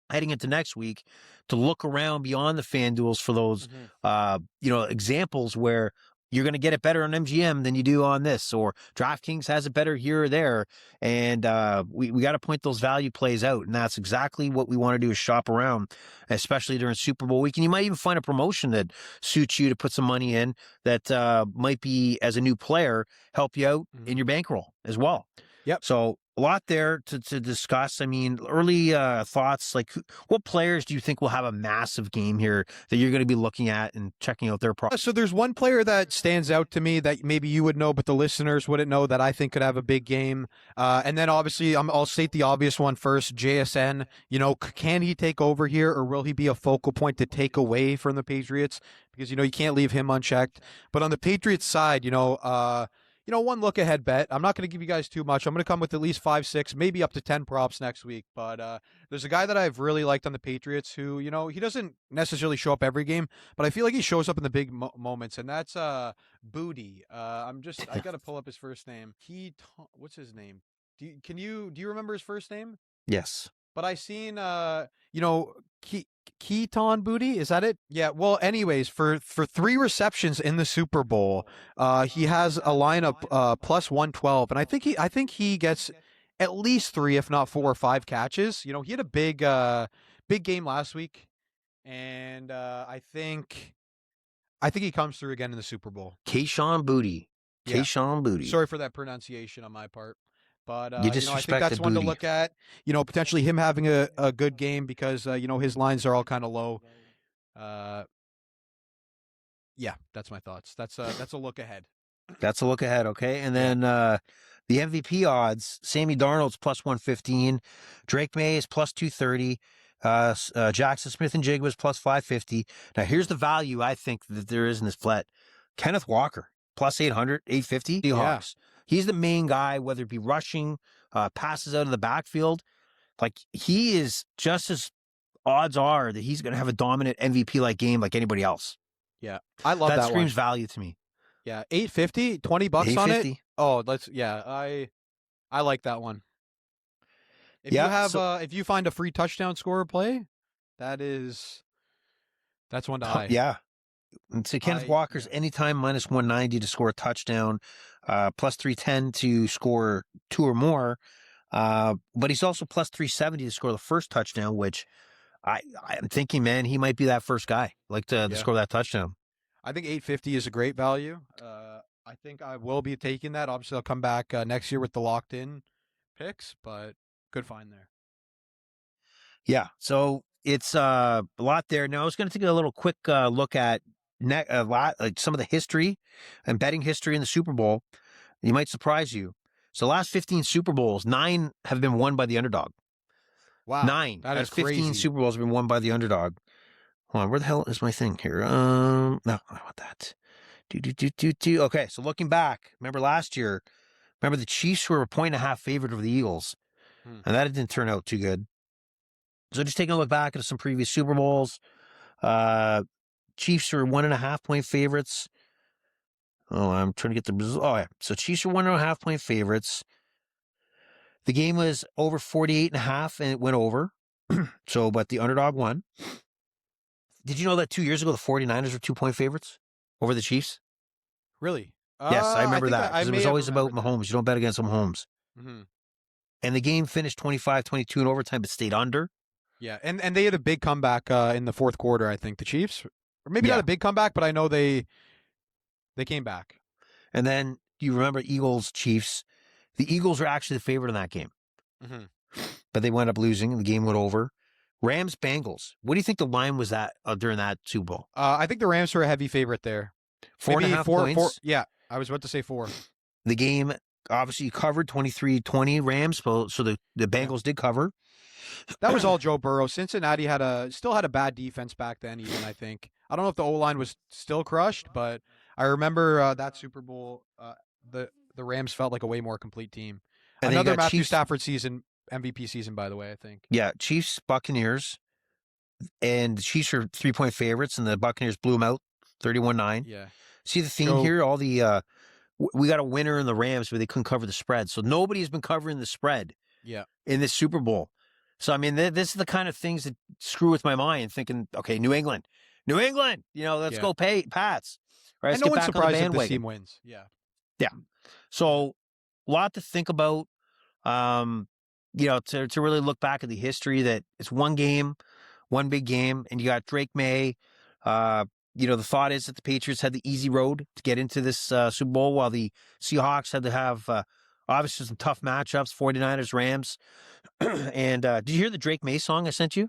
S1: heading into next week to look around beyond the FanDuels for those, examples where you're going to get it better on MGM than you do on this, or DraftKings has it better here or there. And we got to point those value plays out. And that's exactly what we want to do, is shop around, especially during Super Bowl week. And you might even find a promotion that suits you to put some money in that might be, as a new player, help you out in your bankroll as well.
S2: Yep.
S1: So a lot there to discuss. I mean, early thoughts, like what players do you think will have a massive game here that you're going to be looking at and checking out their products?
S2: So there's one player that stands out to me that maybe you would know, but the listeners wouldn't know, that I think could have a big game. And then obviously I'll state the obvious one first, JSN. Can he take over here, or will he be a focal point to take away from the Patriots? Because, you can't leave him unchecked. But on the Patriots side, one look ahead bet. I'm not going to give you guys too much. I'm going to come with at least 5, 6, maybe up to 10 props next week. But there's a guy that I've really liked on the Patriots who, he doesn't necessarily show up every game, but I feel like he shows up in the big moments, and that's Booty. I got to pull up his first name. What's his name? Do you remember his first name?
S1: Yes.
S2: But I seen Keaton Booty, is that it? Yeah. Well, anyways, for 3 receptions in the Super Bowl, he has a lineup plus 112, and I think he gets at least 3, if not 4 or 5 catches. He had a big game last week, and I think he comes through again in the Super Bowl.
S1: Keyshawn Booty.
S2: Yeah.
S1: Keyshawn Booty.
S2: Sorry for that pronunciation on my part. But
S1: you
S2: I think that's one to look at. Potentially him having a good game because his lines are all kind of low. Yeah, that's my thoughts. That's a look ahead.
S1: That's a look ahead, okay? And then the MVP odds: Sammy Darnold's plus 115, Drake May is plus 230, Jackson Smith and Jigba's plus 550. Now here's the value I think that there is in this flat: Kenneth Walker plus 800, 850. Seahawks. Yeah. He's the main guy, whether it be rushing, passes out of the backfield. Like, he is just as odds are that he's going to have a dominant MVP-like game like anybody else.
S2: Yeah, I love that.
S1: That screams value to me.
S2: Yeah, $850, $20 on it. Oh, I like that one. If you find a free touchdown scorer play, that's one to eye.
S1: Yeah. And so Kenneth Walker's anytime minus 190 to score a touchdown, plus 310 to score 2 or more. But he's also plus 370 to score the first touchdown, which I'm thinking, man, he might be that first guy to score that touchdown.
S2: I think 850 is a great value. I think I will be taking that. Obviously, I'll come back next year with the locked in picks, but good find there.
S1: Yeah. So it's a lot there. Now I was going to take a little quick look at some of the history and betting history in the Super Bowl. It might surprise you. So last 15 Super Bowls, 9 have been won by the underdog.
S2: Wow.
S1: 9 out of 15 Super Bowls have been won by the underdog. Hold on, where the hell is my thing here? No, I don't want that. Okay, so looking back, remember last year, the Chiefs were a 1.5 favorite over the Eagles, and that didn't turn out too good. So just taking a look back at some previous Super Bowls, Chiefs were 1.5 point favorites. Oh, I'm trying to get the. Oh, yeah. So Chiefs are 1.5-point favorites. The game was over 48.5, and it went over. So, but the underdog won. Did you know that 2 years ago, the 49ers were 2-point favorites over the Chiefs?
S2: Really?
S1: Yes, I
S2: I
S1: remember
S2: think
S1: that
S2: I
S1: because it
S2: may
S1: was
S2: have
S1: always about
S2: remembered that.
S1: Mahomes. You don't bet against Mahomes.
S2: Mm-hmm.
S1: And the game finished 25-22 in overtime, but stayed under.
S2: Yeah, and they had a big comeback in the fourth quarter. I think the Chiefs, or maybe not
S1: Yeah.
S2: a big comeback, but I know they came back.
S1: And then you remember Eagles, Chiefs. The Eagles were actually the favorite in that game,
S2: Mm-hmm.
S1: but they wound up losing. The game went over. Rams, Bengals. What do you think the line was at during that Super Bowl?
S2: I think the Rams were a heavy favorite there.
S1: 4.5 points.
S2: Four. Yeah, I was about to say 4.
S1: The game obviously covered 23-20 Rams, so the Bengals did cover.
S2: That was all Joe Burrow. Cincinnati still had a bad defense back then. Even I think I don't know if the O line was still crushed, but I remember that Super Bowl. The Rams felt like a way more complete team.
S1: And
S2: Another Matthew Stafford season, MVP season, by the way. I think.
S1: Yeah, Chiefs, Buccaneers, and the Chiefs are 3-point favorites, and the Buccaneers blew them out 31-9.
S2: Yeah.
S1: See the theme here? All the we got a winner in the Rams, but they couldn't cover the spread. So nobody's been covering the spread.
S2: Yeah.
S1: In this Super Bowl. So I mean, this is the kind of things that screw with my mind. Thinking, okay, New England, let's go Pats. Right, let's
S2: and no
S1: get
S2: one's
S1: back
S2: surprised
S1: on the
S2: if this
S1: bandwagon.
S2: team wins. Yeah.
S1: Yeah. So a lot to think about. To really look back at the history that it's one game, one big game, and you got Drake May. The thought is that the Patriots had the easy road to get into this Super Bowl, while the Seahawks had to have obviously some tough matchups, 49ers, Rams. And did you hear the Drake May song I sent you?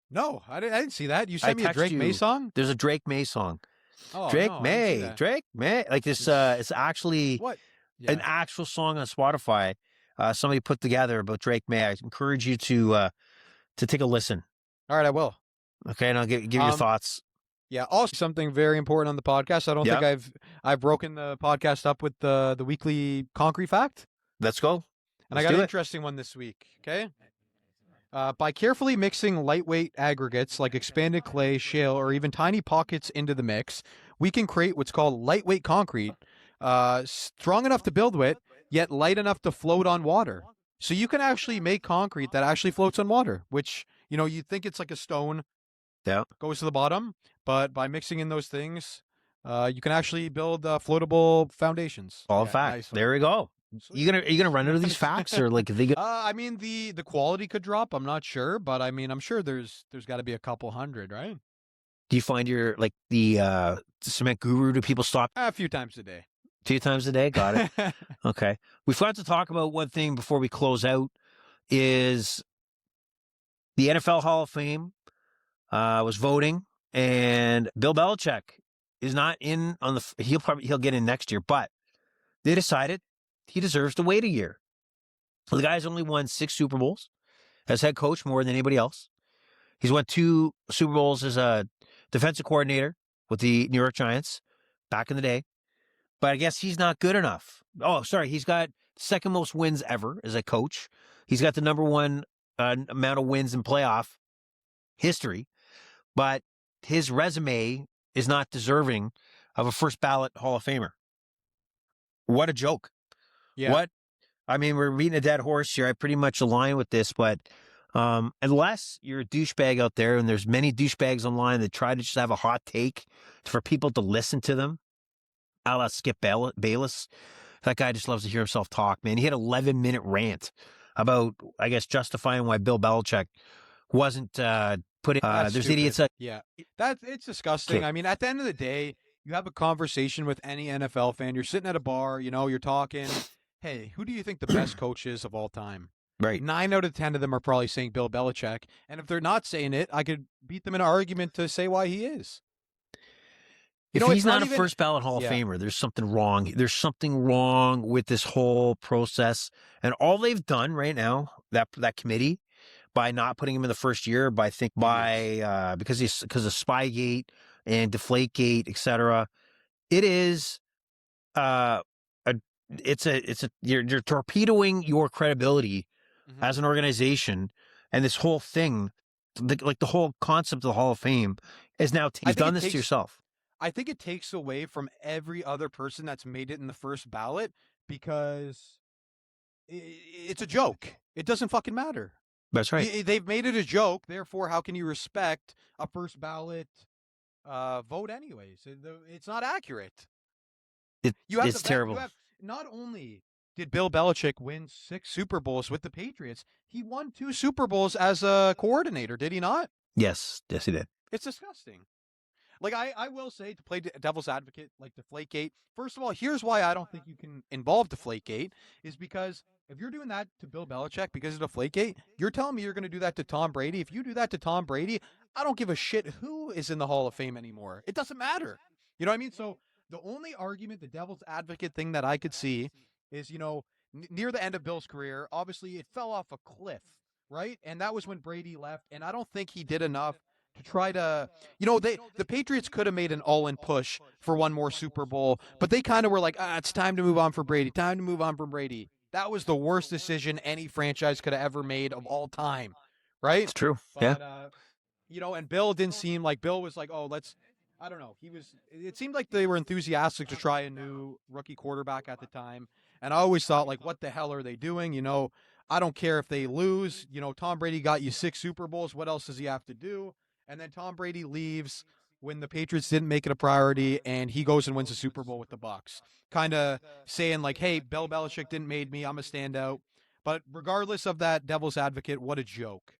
S2: No, I didn't see that. You sent me a Drake May song?
S1: There's a Drake May song.
S2: Oh,
S1: Drake
S2: no,
S1: May. Drake May. Like this, it's actually
S2: what?
S1: an actual song on Spotify. Somebody put together about Drake May. I encourage you to take a listen.
S2: All right, I will.
S1: Okay, and I'll give you your thoughts.
S2: Yeah. Also, something very important on the podcast. I don't think I've broken the podcast up with the weekly concrete fact.
S1: Let's go.
S2: And I got an interesting one this week. Okay. By carefully mixing lightweight aggregates like expanded clay, shale, or even tiny pockets into the mix, we can create what's called lightweight concrete, strong enough to build with, yet light enough to float on water. So you can actually make concrete that actually floats on water, which, you think it's like a stone.
S1: Yeah.
S2: Goes to the bottom, but by mixing in those things, you can actually build floatable foundations.
S1: All fact. Nice. There we go. Sweet. Are you gonna run into these facts, or like they?
S2: I mean, the quality could drop. I'm not sure, but I mean, I'm sure there's got to be a couple hundred, right?
S1: Do you find your the cement guru? Do people stop
S2: a few times a day?
S1: 2 times a day. Got it. Okay. We forgot to talk about one thing before we close out. Is the NFL Hall of Fame was voting, and Bill Belichick is not in on the. He'll get in next year, but they decided he deserves to wait a year. So the guy's only won 6 Super Bowls as head coach, more than anybody else. He's won 2 Super Bowls as a defensive coordinator with the New York Giants back in the day. But I guess he's not good enough. Oh, sorry. He's got second most wins ever as a coach. He's got the number 1 amount of wins in playoff history. But his resume is not deserving of a first ballot Hall of Famer. What a joke.
S2: Yeah.
S1: I mean, we're beating a dead horse here. I pretty much align with this, but unless you're a douchebag out there, and there's many douchebags online that try to just have a hot take for people to listen to them, a la Skip Bayless. That guy just loves to hear himself talk, man. He had an 11-minute rant about, I guess, justifying why Bill Belichick wasn't put in. There's
S2: stupid.
S1: idiots.
S2: It's disgusting. Okay. I mean, at the end of the day, you have a conversation with any NFL fan. You're sitting at a bar, you're talking. Hey, who do you think the best coach is of all time?
S1: Right.
S2: 9 out of 10 of them are probably saying Bill Belichick. And if they're not saying it, I could beat them in an argument to say why he is.
S1: If he's not a first ballot Hall of Famer, there's something wrong. There's something wrong with this whole process. And all they've done right now, that committee, by not putting him in the first year, because of Spygate and Deflategate, etc. It is you're torpedoing your credibility as an organization, and this whole thing, the whole concept of the Hall of Fame, is now you've done this to yourself.
S2: I think it takes away from every other person that's made it in the first ballot because it's a joke. It doesn't fucking matter.
S1: That's right.
S2: They've made it a joke. Therefore, how can you respect a first ballot vote anyways? It's not accurate.
S1: It's terrible.
S2: Not only did Bill Belichick win 6 Super Bowls with the Patriots, he won 2 Super Bowls as a coordinator, did he not?
S1: Yes, he did.
S2: It's disgusting. Like, I will say, to play devil's advocate, like Deflategate, first of all, here's why I don't think you can involve Deflategate, is because if you're doing that to Bill Belichick because of Deflategate, you're telling me you're going to do that to Tom Brady. If you do that to Tom Brady, I don't give a shit who is in the Hall of Fame anymore. It doesn't matter. You know what I mean? So the only argument, the devil's advocate thing that I could see is, near the end of Bill's career, obviously it fell off a cliff, right? And that was when Brady left, and I don't think he did enough to try to, the Patriots could have made an all-in push for one more Super Bowl, but they kind of were like, it's time to move on for Brady. Time to move on from Brady. That was the worst decision any franchise could have ever made of all time, right?
S1: It's true.
S2: But, and Bill didn't seem like, Bill was like, I don't know. It seemed like they were enthusiastic to try a new rookie quarterback at the time. And I always thought, like, what the hell are they doing? I don't care if they lose. Tom Brady got you 6 Super Bowls. What else does he have to do? And then Tom Brady leaves when the Patriots didn't make it a priority, and he goes and wins a Super Bowl with the Bucs. Kind of saying like, hey, Bill Belichick didn't made me. I'm a standout. But regardless of that devil's advocate, what a joke.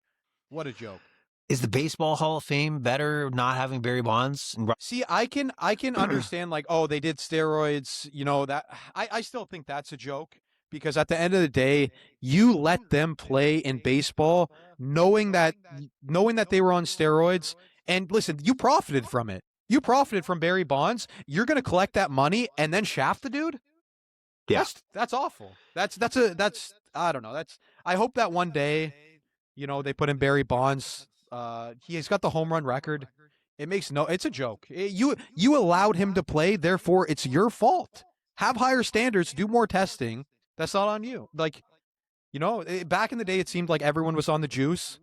S2: What a joke.
S1: Is the Baseball Hall of Fame better not having Barry Bonds?
S2: See, I can understand like, oh, they did steroids, that I still think that's a joke because at the end of the day, you let them play in baseball knowing that they were on steroids. And listen, you profited from it. You profited from Barry Bonds. You're going to collect that money and then shaft the dude?
S1: Yeah.
S2: That's awful. That's I don't know. I hope that one day, they put in Barry Bonds. He's got the home run record. It's a joke. You allowed him to play, therefore it's your fault. Have higher standards, do more testing. That's not on you. Like, back in the day, it seemed like everyone was on the juice.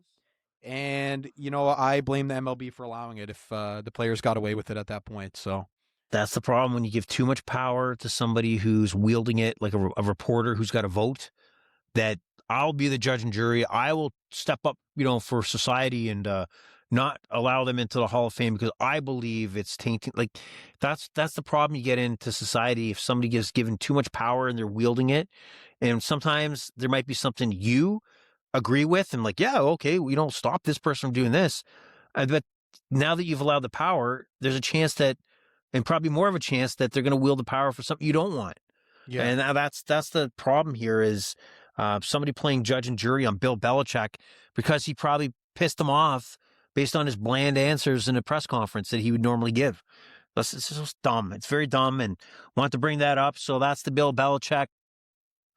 S2: And, I blame the MLB for allowing it if the players got away with it at that point. So
S1: that's the problem when you give too much power to somebody who's wielding it, like a reporter who's got a vote, that I'll be the judge and jury. I will step up, for society and not allow them into the Hall of Fame because I believe it's tainting. Like that's the problem you get into society if somebody gets given too much power and they're wielding it. And sometimes there might be something you agree with and like, yeah, okay, we don't stop this person from doing this. But now that you've allowed the power, there's a chance that, and probably more of a chance that they're going to wield the power for something you don't want. Yeah. And now that's the problem here is somebody playing judge and jury on Bill Belichick because he probably pissed him off based on his bland answers in a press conference that he would normally give. It's just dumb. It's very dumb and want to bring that up. So that's the Bill Belichick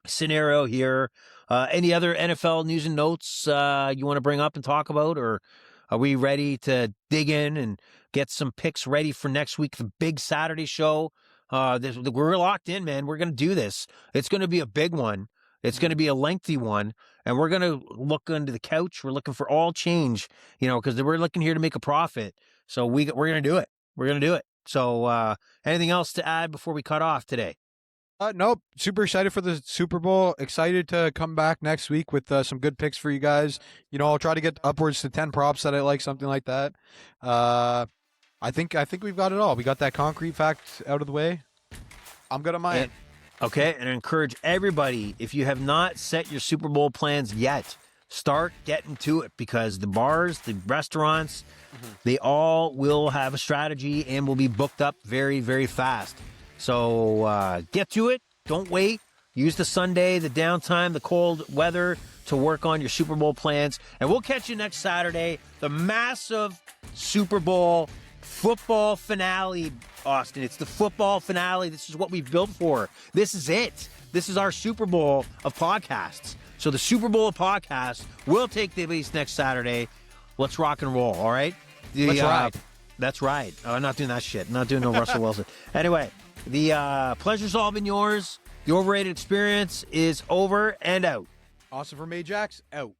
S1: scenario here. Any other NFL news and notes you want to bring up and talk about, or are we ready to dig in and get some picks ready for next week, the big Saturday show? We're locked in, man. We're going to do this. It's going to be a big one. It's going to be a lengthy one, and we're going to look under the couch. We're looking for all change, because we're looking here to make a profit. So we're going to do it. We're going to do it. So anything else to add before we cut off today?
S2: Nope. Super excited for the Super Bowl. Excited to come back next week with some good picks for you guys. I'll try to get upwards to 10 props that I like, something like that. I think we've got it all. We got that concrete fact out of the way. I'm good on my end.
S1: Okay, and I encourage everybody, if you have not set your Super Bowl plans yet, start getting to it because the bars, the restaurants, they all will have a strategy and will be booked up very, very fast. So get to it. Don't wait. Use the Sunday, the downtime, the cold weather to work on your Super Bowl plans. And we'll catch you next Saturday, the massive Super Bowl football finale, Austin. It's the football finale. This is what we've built for. This is it. This is our Super Bowl of podcasts. So the Super Bowl of podcasts will take place next Saturday. Let's rock and roll, all right?
S2: Let's ride.
S1: That's right. I'm not doing that shit. I'm not doing no Russell Wilson. Anyway, the pleasure's all been yours. The overrated experience is over and out.
S2: Awesome from Ajax, out.